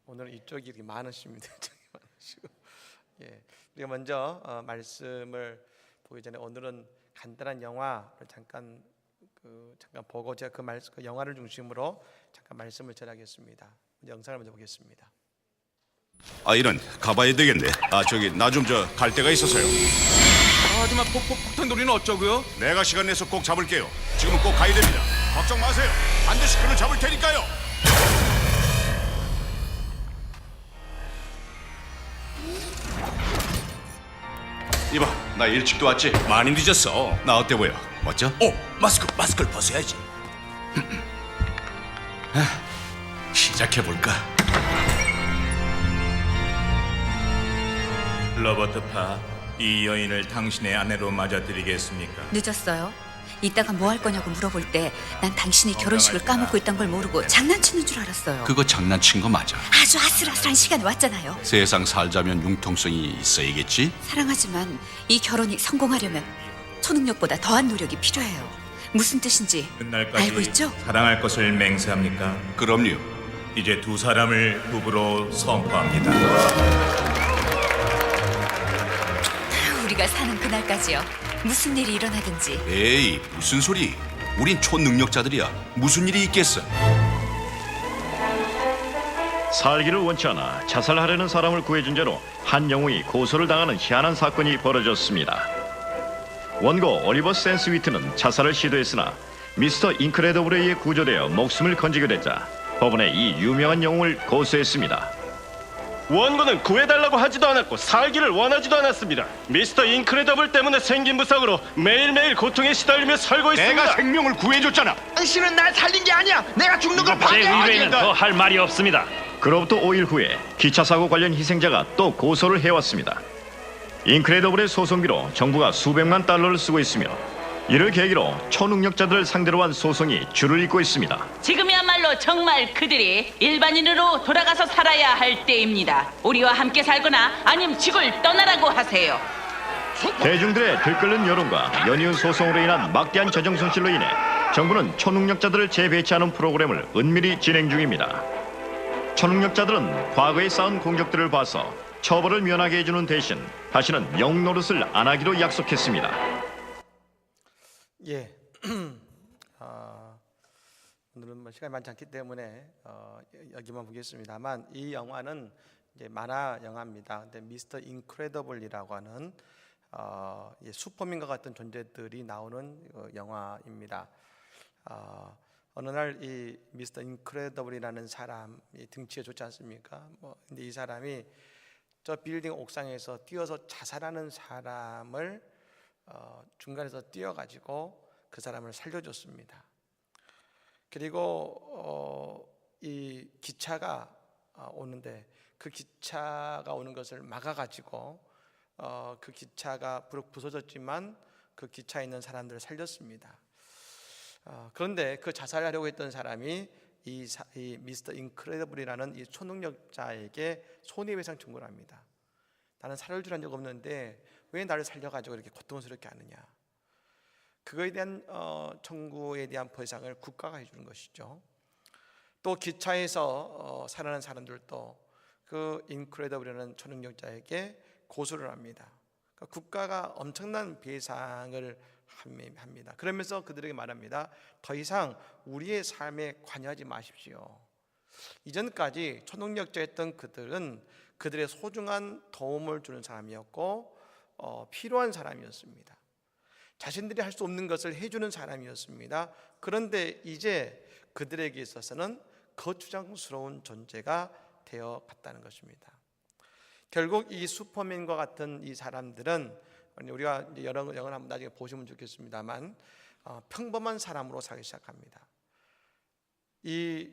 오늘 이쪽이 이렇게 많으십니다. 이쪽이 많으시고. 예, 우리가 먼저 말씀을 보기 전에 오늘은 간단한 영화를 잠깐 보고 제가 그 영화를 중심으로 잠깐 말씀을 전하겠습니다. 영상을 먼저 보겠습니다. 이런 가봐야 되겠네. 저기 나 좀 갈 데가 있어서요. 하지만 폭탄돌이는 어쩌고요? 내가 시간 내서 꼭 잡을게요. 지금은 꼭 가야 됩니다. 걱정 마세요. 반드시 그를 잡을 테니까요. 이봐, 나 일찍도 왔지? 많이 늦었어. 나 어때 보여? 멋져? 마스크를 벗어야지. 시작해볼까? 로버트 파, 이 여인을 당신의 아내로 맞아드리겠습니까? 늦었어요. 이따가 뭐 할 거냐고 물어볼 때 난 당신이 결혼식을 까먹고 있던 걸 모르고 장난치는 줄 알았어요. 그거 장난친 거 맞아. 아주 아슬아슬한 시간이 왔잖아요. 세상 살자면 융통성이 있어야겠지? 사랑하지만 이 결혼이 성공하려면 초능력보다 더한 노력이 필요해요. 무슨 뜻인지 끝날까지 알고 있죠? 사랑할 것을 맹세합니까? 그럼요. 이제 두 사람을 부부로 선포합니다. 우리가 사는 그날까지요. 무슨 일이 일어나든지. 에이, 무슨 소리? 우린 초능력자들이야. 무슨 일이 있겠어? 살기를 원치 않아 자살하려는 사람을 구해준 죄로 한 영웅이 고소를 당하는 희한한 사건이 벌어졌습니다. 원고 올리버 샌스 위트는 자살을 시도했으나 미스터 인크레더블에 의해 구조되어 목숨을 건지게 되자 법원에 이 유명한 영웅을 고소했습니다. 원고는 구해달라고 하지도 않았고 살기를 원하지도 않았습니다. 미스터 인크레더블 때문에 생긴 부상으로 매일매일 고통에 시달리며 살고 있습니다. 내가 생명을 구해줬잖아. 당신은 날 살린 게 아니야. 내가 죽는 걸 제 의뢰인은 더 할 말이 없습니다. 그로부터 5일 후에 기차 사고 관련 희생자가 또 고소를 해왔습니다. 인크레더블의 소송비로 정부가 수백만 달러를 쓰고 있으며 이를 계기로 초능력자들을 상대로 한 소송이 줄을 잇고 있습니다. 지금이야말로 정말 그들이 일반인으로 돌아가서 살아야 할 때입니다. 우리와 함께 살거나 아님 지구를 떠나라고 하세요. 대중들의 들끓는 여론과 연이은 소송으로 인한 막대한 재정 손실로 인해 정부는 초능력자들을 재배치하는 프로그램을 은밀히 진행 중입니다. 초능력자들은 과거에 쌓은 공적들을 봐서 처벌을 면하게 해주는 대신 다시는 영웅 노릇을 안 하기로 약속했습니다. 예, 오늘은 뭐 시간이 많지 않기 때문에 여기만 보겠습니다만 이 영화는 이제 만화 영화입니다. 근데 미스터 인크레더블이라고 하는 슈퍼맨과 같은 존재들이 나오는 영화입니다. 어느 날 이 미스터 인크레더블이라는 사람이 등치가 좋지 않습니까? 근데 이 사람이 저 빌딩 옥상에서 뛰어서 자살하는 사람을 중간에서 뛰어가지고 그 사람을 살려줬습니다. 그리고 이 기차가 오는데 그 기차가 오는 것을 막아가지고 그 기차가 부서졌지만 그 기차에 있는 사람들을 살렸습니다. 그런데 그 자살하려고 했던 사람이 이 미스터 인크레더블이라는 이 초능력자에게 손해배상 청구를 합니다. 나는 살을 줄 한 적 없는데 왜 나를 살려가지고 이렇게 고통스럽게 하느냐. 그거에 대한 청구에 대한 보상을 국가가 해주는 것이죠. 또 기차에서 살아난 사람들도 그 인크레더블이라는 초능력자에게 고소를 합니다. 그러니까 국가가 엄청난 배상을 합니다. 그러면서 그들에게 말합니다. 더 이상 우리의 삶에 관여하지 마십시오. 이전까지 초능력자였던 그들은 그들의 소중한 도움을 주는 사람이었고 필요한 사람이었습니다. 자신들이 할 수 없는 것을 해주는 사람이었습니다. 그런데 이제 그들에게 있어서는 거추장스러운 존재가 되어 갔다는 것입니다. 결국 이 슈퍼맨과 같은 이 사람들은 우리가 여러 영화를 한번 나중에 보시면 좋겠습니다만 평범한 사람으로 살기 시작합니다. 이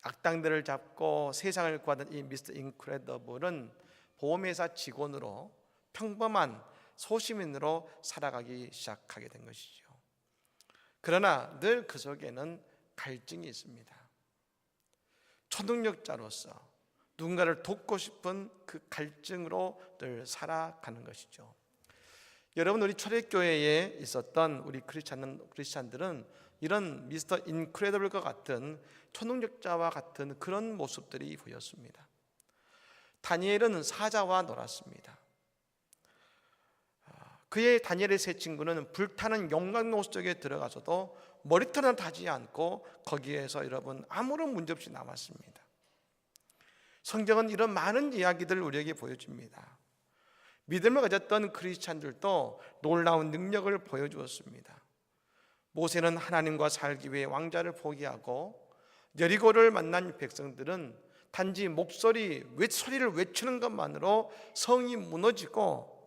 악당들을 잡고 세상을 구하던 이 미스터 인크레더블은 보험회사 직원으로 평범한 소시민으로 살아가기 시작하게 된 것이죠. 그러나 늘 그 속에는 갈증이 있습니다. 초능력자로서 누군가를 돕고 싶은 그 갈증으로 늘 살아가는 것이죠. 여러분, 우리 초대교회에 있었던 우리 크리스찬들은 이런 미스터 인크레더블과 같은 초능력자와 같은 그런 모습들이 보였습니다. 다니엘은 사자와 놀았습니다. 그의 다니엘의 세 친구는 불타는 용광로 속에 들어가서도 머리털은 타지 않고 거기에서 여러분 아무런 문제 없이 남았습니다. 성경은 이런 많은 이야기들을 우리에게 보여줍니다. 믿음을 가졌던 크리스찬들도 놀라운 능력을 보여주었습니다. 모세는 하나님과 살기 위해 왕자를 포기하고 여리고를 만난 백성들은 단지 소리를 외치는 것만으로 성이 무너지고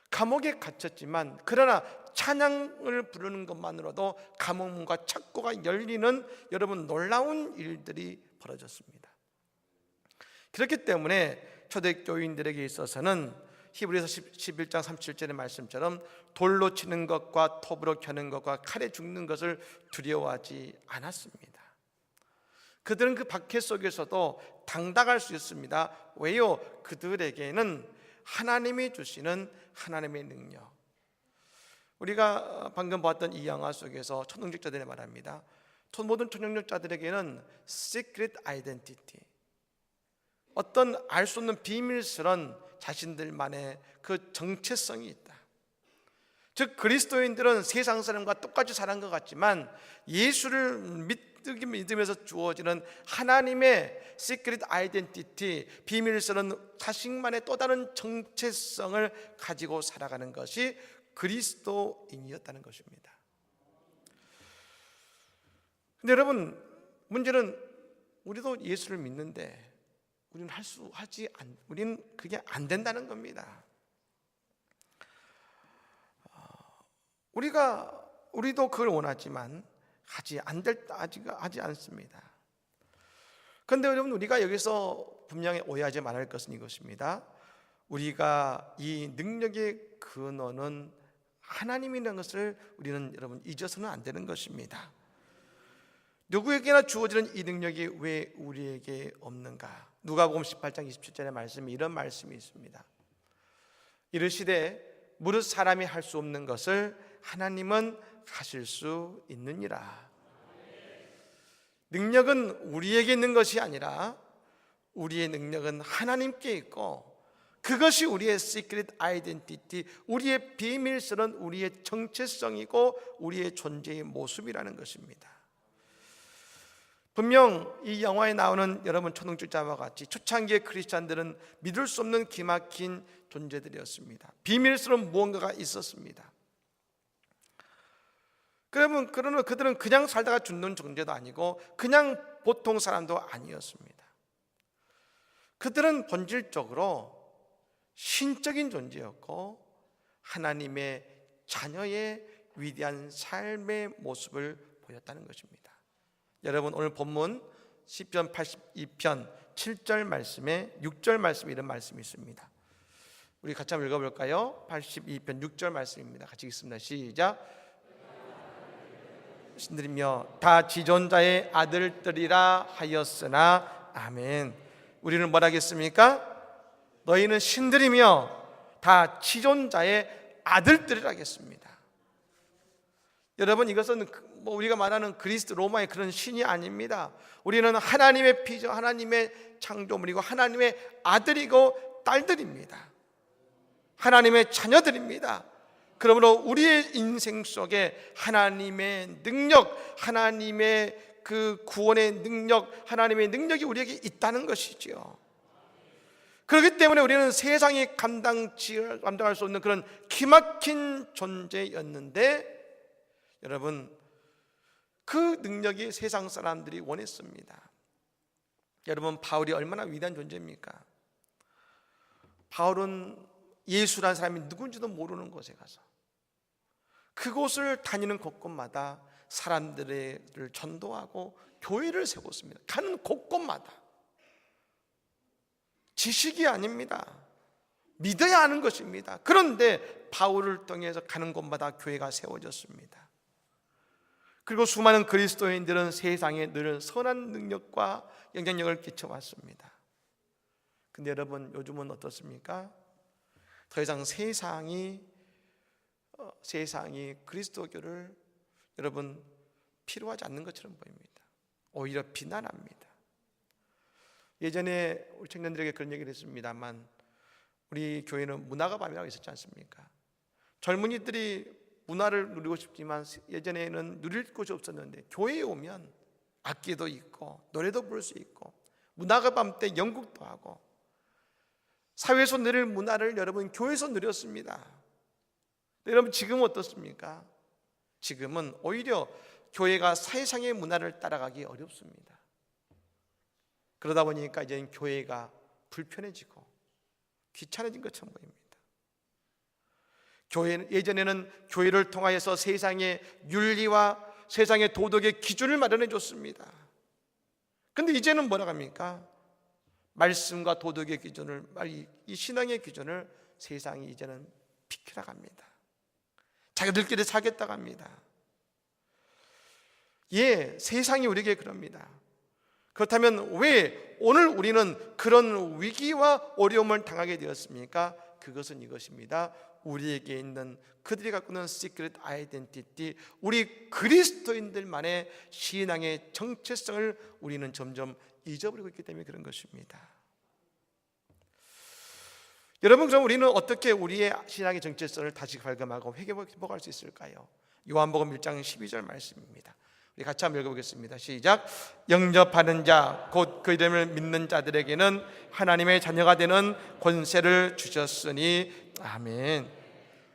감옥에 갇혔지만 그러나 찬양을 부르는 것만으로도 감옥 문과 창고가 열리는 여러분 놀라운 일들이 벌어졌습니다. 그렇기 때문에 초대교인들에게 있어서는 히브리서 11장 37절의 말씀처럼 돌로 치는 것과 톱으로 켜는 것과 칼에 죽는 것을 두려워하지 않았습니다. 그들은 그 박해 속에서도 당당할 수 있습니다. 왜요? 그들에게는 하나님이 주시는 하나님의 능력. 우리가 방금 봤던 이 영화 속에서 초능력자들이 말합니다. 모든 초능력자들에게는 secret identity, 어떤 알 수 없는 비밀스러운 자신들만의 그 정체성이 있다. 즉 그리스도인들은 세상 사람과 똑같이 사는 것 같지만 예수를 믿으면서 주어지는 하나님의 시크릿 아이덴티티, 비밀스러운 자신만의 또 다른 정체성을 가지고 살아가는 것이 그리스도인이었다는 것입니다. 근데 여러분, 문제는 우리도 예수를 믿는데 우리는 그게 안 된다는 겁니다. 우리도 그걸 원하지만 하지 않습니다. 그런데 여러분, 우리가 여기서 분명히 오해하지 말아야 할 것은 이것입니다. 우리가 이 능력의 근원은 하나님이라는 것을 우리는 여러분 잊어서는 안 되는 것입니다. 누구에게나 주어지는 이 능력이 왜 우리에게 없는가? 누가복음 18장 27절의 말씀에 이런 말씀이 있습니다. 이르시되 무릇 사람이 할 수 없는 것을 하나님은 하실 수 있느니라. 능력은 우리에게 있는 것이 아니라 우리의 능력은 하나님께 있고 그것이 우리의 시크릿 아이덴티티, 우리의 비밀스러운 우리의 정체성이고 우리의 존재의 모습이라는 것입니다. 분명 이 영화에 나오는 여러분 초능력자와 같이 초창기의 크리스찬들은 믿을 수 없는 기막힌 존재들이었습니다. 비밀스러운 무언가가 있었습니다. 그러면 그들은 그냥 살다가 죽는 존재도 아니고 그냥 보통 사람도 아니었습니다. 그들은 본질적으로 신적인 존재였고 하나님의 자녀의 위대한 삶의 모습을 보였다는 것입니다. 여러분, 오늘 본문 시편 82편 7절 말씀에 6절 말씀에 이런 말씀이 있습니다. 우리 같이 한번 읽어볼까요? 82편 6절 말씀입니다. 같이 읽습니다. 시작. 신들이며 다 지존자의 아들들이라 하였으나 아멘. 우리는 뭐라 하겠습니까? 너희는 신들이며 다 지존자의 아들들이라 하겠습니다. 여러분, 이것은 우리가 말하는 그리스 로마의 그런 신이 아닙니다. 우리는 하나님의 피조, 하나님의 창조물이고 하나님의 아들이고 딸들입니다. 하나님의 자녀들입니다. 그러므로 우리의 인생 속에 하나님의 능력, 하나님의 그 구원의 능력, 하나님의 능력이 우리에게 있다는 것이지요. 그렇기 때문에 우리는 세상이 감당할 수 없는 그런 기막힌 존재였는데 여러분, 그 능력이 세상 사람들이 원했습니다. 여러분, 바울이 얼마나 위대한 존재입니까? 바울은 예수라는 사람이 누군지도 모르는 곳에 가서 그곳을 다니는 곳곳마다 사람들을 전도하고 교회를 세웠습니다. 가는 곳곳마다. 지식이 아닙니다. 믿어야 하는 것입니다. 그런데 바울을 통해서 가는 곳마다 교회가 세워졌습니다. 그리고 수많은 그리스도인들은 세상에 늘 선한 능력과 영향력을 끼쳐왔습니다. 근데 여러분, 요즘은 어떻습니까? 더 이상 세상이 그리스도교를 여러분 필요하지 않는 것처럼 보입니다. 오히려 비난합니다. 예전에 우리 청년들에게 그런 얘기를 했습니다만, 우리 교회는 문화가 밤이라고 있었지 않습니까? 젊은이들이 문화를 누리고 싶지만 예전에는 누릴 곳이 없었는데, 교회에 오면 악기도 있고 노래도 부를 수 있고 문화가 밤 때 연극도 하고 사회에서 누릴 문화를 여러분 교회에서 누렸습니다. 여러분 지금은 어떻습니까? 지금은 오히려 교회가 사회상의 문화를 따라가기 어렵습니다. 그러다 보니까 이제 교회가 불편해지고 귀찮아진 것처럼 보입니다. 예전에는 교회를 통하여서 세상의 윤리와 세상의 도덕의 기준을 마련해 줬습니다. 근데 이제는 뭐라고 합니까? 말씀과 도덕의 기준을, 이 신앙의 기준을 세상이 이제는 비켜라 합니다. 자기들끼리 사겠다고 합니다. 예, 세상이 우리에게 그럽니다. 그렇다면 왜 오늘 우리는 그런 위기와 어려움을 당하게 되었습니까? 그것은 이것입니다. 우리에게 있는, 그들이 갖고 있는 시크릿 아이덴티티, 우리 그리스도인들만의 신앙의 정체성을 우리는 점점 잊어버리고 있기 때문에 그런 것입니다. 여러분, 그럼 우리는 어떻게 우리의 신앙의 정체성을 다시 발견하고 회복할 수 있을까요? 요한복음 1장 12절 말씀입니다. 우리 같이 한번 읽어보겠습니다. 시작. 영접하는 자, 곧 그 이름을 믿는 자들에게는 하나님의 자녀가 되는 권세를 주셨으니 아멘.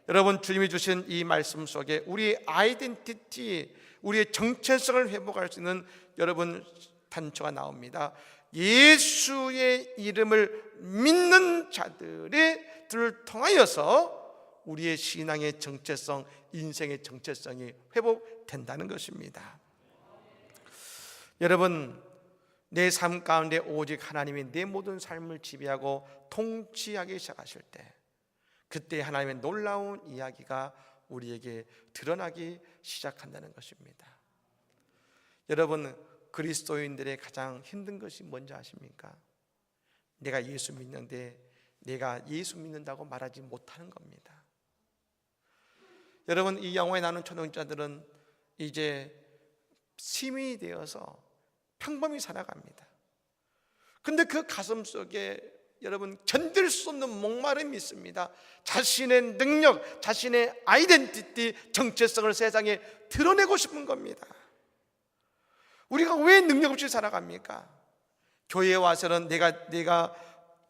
여러분, 주님이 주신 이 말씀 속에 우리의 아이덴티티, 우리의 정체성을 회복할 수 있는 여러분 단초가 나옵니다. 예수의 이름을 믿는 자들을 통하여서 우리의 신앙의 정체성, 인생의 정체성이 회복된다는 것입니다. 여러분, 내 삶 가운데 오직 하나님이 내 모든 삶을 지배하고 통치하기 시작하실 때, 그때 하나님의 놀라운 이야기가 우리에게 드러나기 시작한다는 것입니다. 여러분, 그리스도인들의 가장 힘든 것이 뭔지 아십니까? 내가 예수 믿는데 내가 예수 믿는다고 말하지 못하는 겁니다. 여러분, 이 영화에 나오는 초능자들은 이제 시민이 되어서 평범히 살아갑니다. 근데 그 가슴 속에 여러분 견딜 수 없는 목마름이 있습니다. 자신의 능력, 자신의 아이덴티티, 정체성을 세상에 드러내고 싶은 겁니다. 우리가 왜 능력 없이 살아갑니까? 교회에 와서는 내가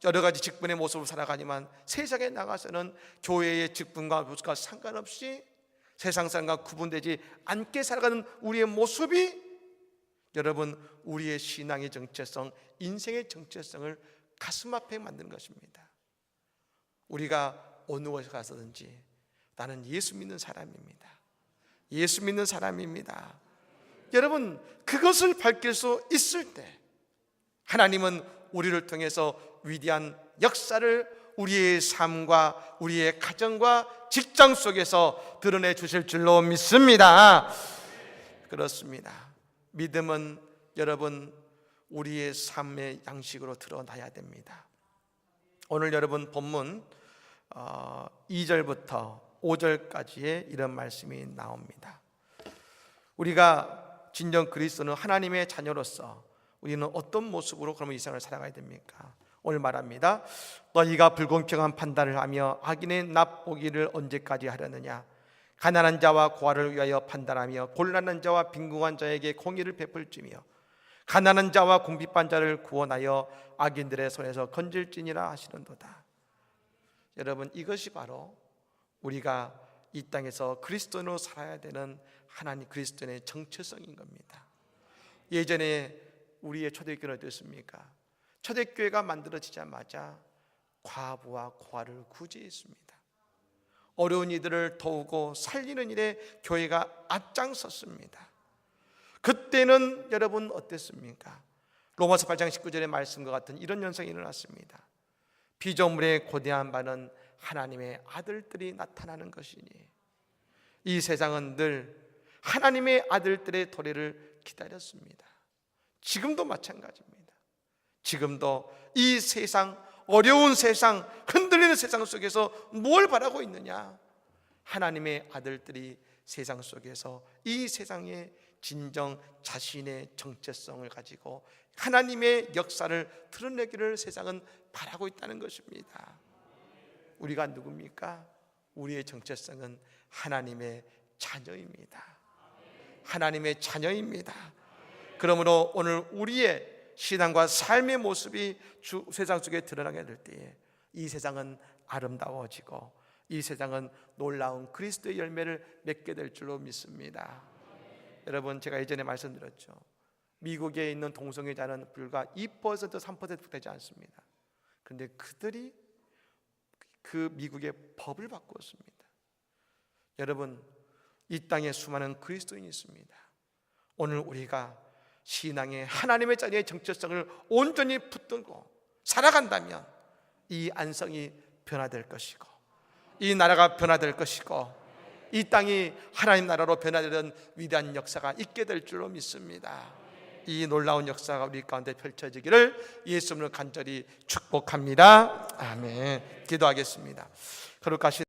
여러 가지 직분의 모습으로 살아가지만 세상에 나가서는 교회의 직분과 모습과 상관없이 세상 사람과 구분되지 않게 살아가는 우리의 모습이 여러분 우리의 신앙의 정체성, 인생의 정체성을 가슴 앞에 만드는 것입니다. 우리가 어느 곳에 가서든지 나는 예수 믿는 사람입니다. 예수 믿는 사람입니다. 여러분, 그것을 밝힐 수 있을 때 하나님은 우리를 통해서 위대한 역사를 우리의 삶과 우리의 가정과 직장 속에서 드러내 주실 줄로 믿습니다. 그렇습니다. 믿음은 여러분 우리의 삶의 양식으로 드러나야 됩니다. 오늘 여러분 본문 2절부터 5절까지의 이런 말씀이 나옵니다. 우리가 진정 그리스도는 하나님의 자녀로서 우리는 어떤 모습으로 그러면 이 세상을 살아가야 됩니까? 오늘 말합니다. 너희가 불공평한 판단을 하며 악인의 납보기를 언제까지 하려느냐? 가난한 자와 고아를 위하여 판단하며 곤란한 자와 빈궁한 자에게 공의를 베풀지며 가난한 자와 궁핍한 자를 구원하여 악인들의 손에서 건질지니라 하시는도다. 여러분, 이것이 바로 우리가 이 땅에서 그리스도인으로 살아야 되는 하나님 그리스도인의 정체성인 겁니다. 예전에 우리의 초대교회는 어땠습니까? 초대교회가 만들어지자마자 과부와 고아를 구제했습니다. 어려운 이들을 도우고 살리는 일에 교회가 앞장섰습니다. 그때는 여러분 어땠습니까? 로마서 8장 19절의 말씀과 같은 이런 현상이 일어났습니다. 피조물의 고대한 바는 하나님의 아들들이 나타나는 것이니 이 세상은 늘 하나님의 아들들의 도래를 기다렸습니다. 지금도 마찬가지입니다. 지금도 이 세상, 어려운 세상, 흔들리는 세상 속에서 뭘 바라고 있느냐? 하나님의 아들들이 세상 속에서 이 세상에 진정 자신의 정체성을 가지고 하나님의 역사를 드러내기를 세상은 바라고 있다는 것입니다. 우리가 누굽니까? 우리의 정체성은 하나님의 자녀입니다. 하나님의 자녀입니다. 그러므로 오늘 우리의 신앙과 삶의 모습이 세상 속에 드러나게 될 때에 이 세상은 아름다워지고 이 세상은 놀라운 그리스도의 열매를 맺게 될 줄로 믿습니다. 여러분, 제가 예전에 말씀드렸죠. 미국에 있는 동성애자는 불과 2% 3% 되지 않습니다. 그런데 그들이 그 미국의 법을 바꾸었습니다. 여러분, 이 땅에 수많은 그리스도인이 있습니다. 오늘 우리가 신앙의 하나님의 자녀의 정체성을 온전히 붙들고 살아간다면 이 안성이 변화될 것이고 이 나라가 변화될 것이고 이 땅이 하나님 나라로 변화되는 위대한 역사가 있게 될 줄로 믿습니다. 이 놀라운 역사가 우리 가운데 펼쳐지기를 예수님을 간절히 축복합니다. 아멘. 기도하겠습니다. 거룩하신